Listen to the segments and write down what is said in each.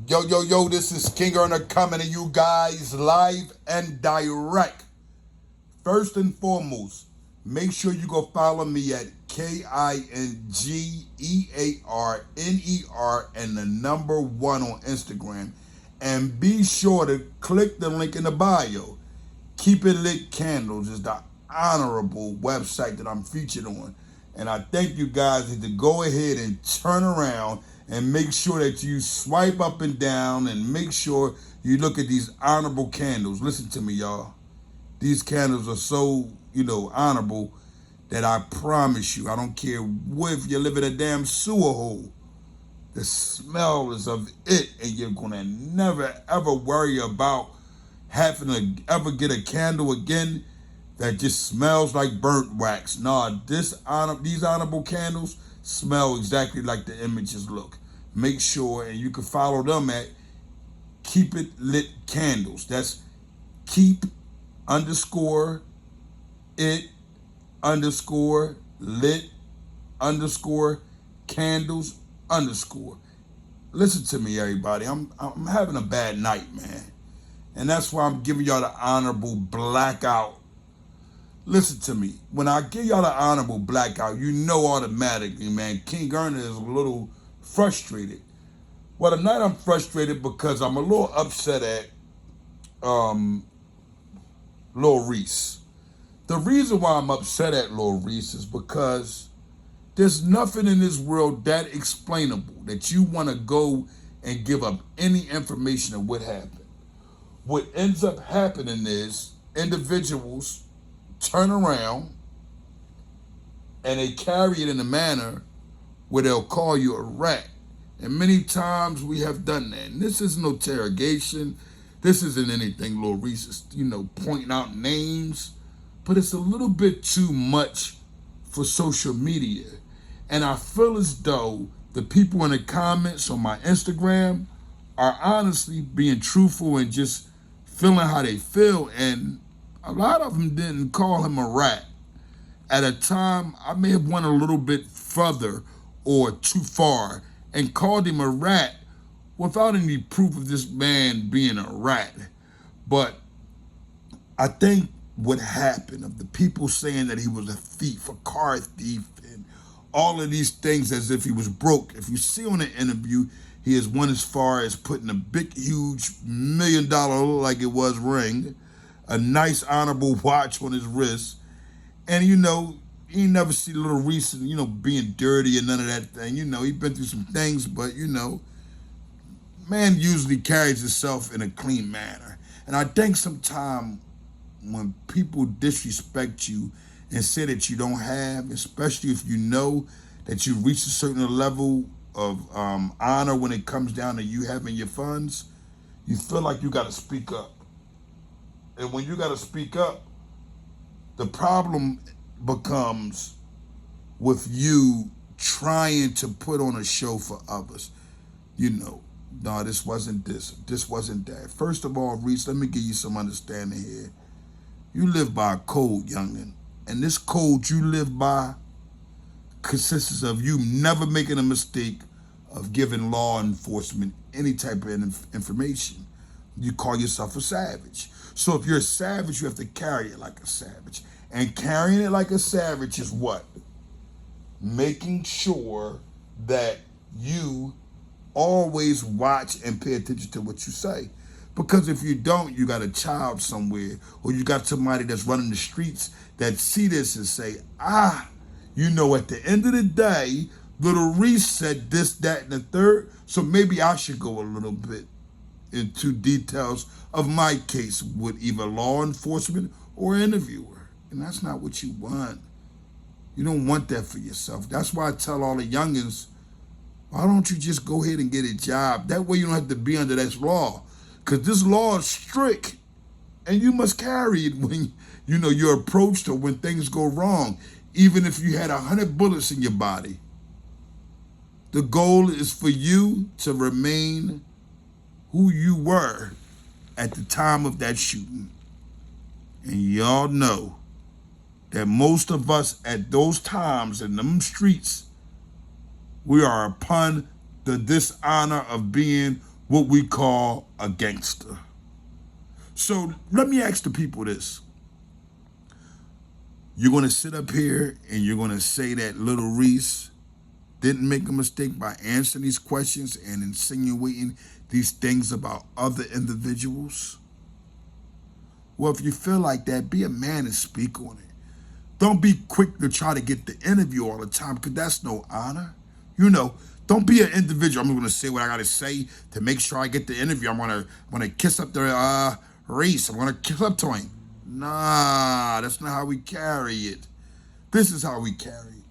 Yo, yo, yo, this is KINGEARNER coming to you guys live and direct. First and foremost, make sure you go follow me at KINGEARNER and the number 1 on Instagram. And be sure to click the link in the bio. Keep It Lit Candles is the honorable website that I'm featured on. And I think you guys need to go ahead and turn around and make sure that you swipe up and down and make sure you look at these honorable candles. Listen to me, y'all. These candles are so, honorable that I promise you, I don't care if you live in a damn sewer hole, the smell is of it, and you're gonna never ever worry about having to ever get a candle again that just smells like burnt wax. Nah, these honorable candles smell exactly like the images look. Make sure, and you can follow them at Keep It Lit Candles. That's keep underscore it underscore lit underscore candles underscore. Listen to me, everybody. I'm having a bad night, man. And that's why I'm giving y'all the honorable blackout. Listen to me. When I give y'all the honorable blackout, you know automatically, man, KINGEARNER is a little frustrated. Well, tonight I'm frustrated because I'm a little upset at Lil Reese. The reason why I'm upset at Lil Reese is because there's nothing in this world that explainable that you want to go and give up any information of what happened. What ends up happening is individuals turn around and they carry it in a manner where they'll call you a rat. And many times we have done that. And this is no interrogation. This isn't anything Lil Reese is, pointing out names. But it's a little bit too much for social media. And I feel as though the people in the comments on my Instagram are honestly being truthful and just feeling how they feel. And a lot of them didn't call him a rat. At a time, I may have went a little bit further or too far and called him a rat without any proof of this man being a rat. But I think what happened of the people saying that he was a thief, a car thief, and all of these things as if he was broke. If you see on the interview, he has went as far as putting a big, huge $1 million, like it was, ring, a nice, honorable watch on his wrist. And, you never see Lil Reese, being dirty and none of that thing. He's been through some things, but, man usually carries himself in a clean manner. And I think sometimes when people disrespect you and say that you don't have, especially if you know that you reach a certain level of honor when it comes down to you having your funds, you feel like you got to speak up. And when you got to speak up, the problem becomes with you trying to put on a show for others. No, this wasn't this wasn't that. First of all, Reese, let me give you some understanding here. You live by a code, youngin'. And this code you live by consists of you never making a mistake of giving law enforcement any type of information. You call yourself a savage. So if you're a savage, you have to carry it like a savage. And carrying it like a savage is what? Making sure that you always watch and pay attention to what you say. Because if you don't, you got a child somewhere, or you got somebody that's running the streets that see this and say, at the end of the day, Lil Reese said this, that, and the third, so maybe I should go a little bit into details of my case with either law enforcement or interviewer. And that's not what you want. You don't want that for yourself. That's why I tell all the youngins, why don't you just go ahead and get a job? That way you don't have to be under this law. Because this law is strict. And you must carry it when, you're approached or when things go wrong. Even if you had 100 bullets in your body. The goal is for you to remain who you were at the time of that shooting. And y'all know that most of us at those times in them streets, we are upon the dishonor of being what we call a gangster. So let me ask the people this. You're going to sit up here and you're going to say that Lil Reese didn't make a mistake by answering these questions and insinuating these things about other individuals? Well, if you feel like that, be a man and speak on it. Don't be quick to try to get the interview all the time, because that's no honor. You know, don't be an individual. I'm going to say what I got to say to make sure I get the interview. I'm gonna kiss up to Reese. I'm going to kiss up to him. Nah, that's not how we carry it. This is how we carry it.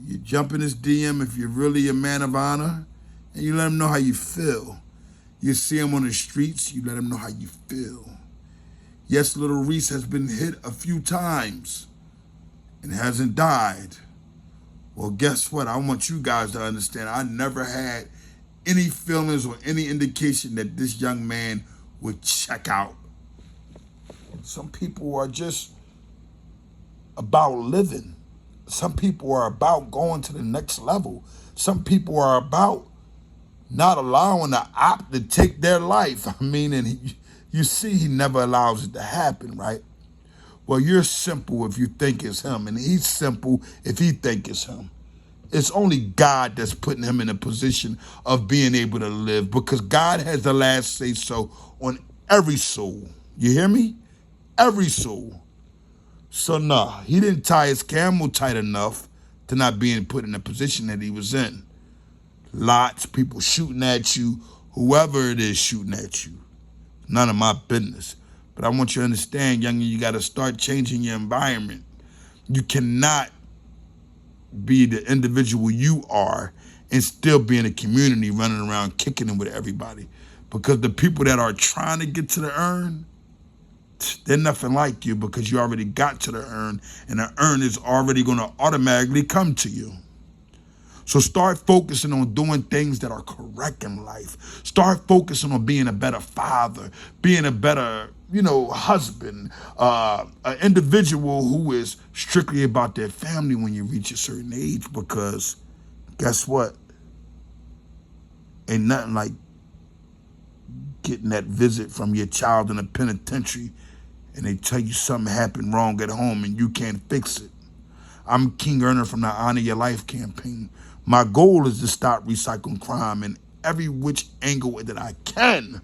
You jump in his DM if you're really a man of honor, and you let him know how you feel. You see him on the streets, you let him know how you feel. Yes, Lil Reese has been hit a few times and hasn't died. Well, guess what? I want you guys to understand, I never had any feelings or any indication that this young man would check out. Some people are just about living. Some people are about going to the next level. Some people are about not allowing the op to take their life. I mean, and you see he never allows it to happen, right? Well, you're simple if you think it's him, and he's simple if he think it's him. It's only God that's putting him in a position of being able to live, because God has the last say so on every soul. You hear me? Every soul. So nah, he didn't tie his camel tight enough to not being put in the position that he was in. Lots, people shooting at you, whoever it is shooting at you. None of my business. But I want you to understand, youngin', you got to start changing your environment. You cannot be the individual you are and still be in a community running around kicking it with everybody. Because the people that are trying to get to the urn, they're nothing like you, because you already got to the urn, and the urn is already going to automatically come to you. So start focusing on doing things that are correct in life. Start focusing on being a better father, being a better, husband, an individual who is strictly about their family when you reach a certain age, because guess what? Ain't nothing like getting that visit from your child in a penitentiary and they tell you something happened wrong at home and you can't fix it. I'm KINGEARNER from the Honor Your Life campaign. My goal is to stop recycling crime in every which angle that I can.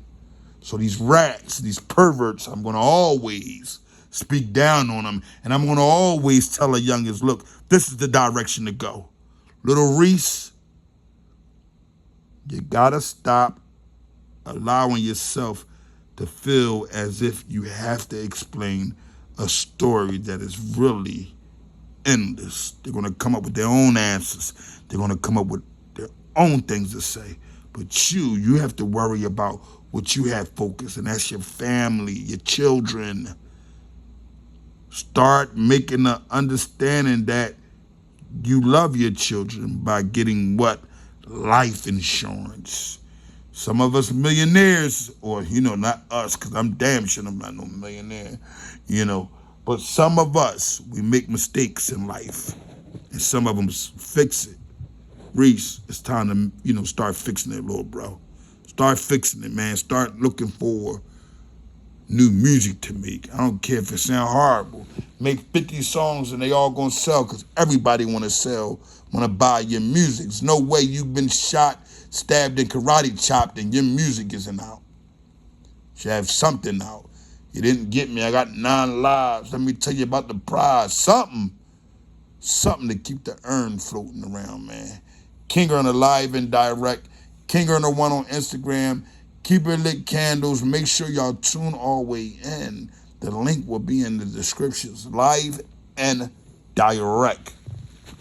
So these rats, these perverts, I'm going to always speak down on them. And I'm going to always tell the youngest, look, this is the direction to go. Lil Reese, you got to stop allowing yourself to feel as if you have to explain a story that is really endless. They're going to come up with their own answers. They're going to come up with their own things to say. But you have to worry about what you have focused, and that's your family, your children. Start making the understanding that you love your children by getting what? Life insurance. Some of us millionaires, or, not us, because I'm damn sure I'm not no millionaire, but some of us, we make mistakes in life, and some of them fix it. Reese, it's time to, start fixing it, little bro. Start fixing it, man. Start looking for new music to make. I don't care if it sound horrible. Make 50 songs and they all gonna sell, because everybody wanna sell, wanna buy your music. There's no way you've been shot, stabbed, and karate chopped and your music isn't out. You should have something out. You didn't get me, I got 9 lives. Let me tell you about the prize. Something to keep the urn floating around, man. KINGEARNER live and direct. KINGEARNER1 on Instagram. Keep it lit candles. Make sure y'all tune all the way in. The link will be in the descriptions. Live and direct.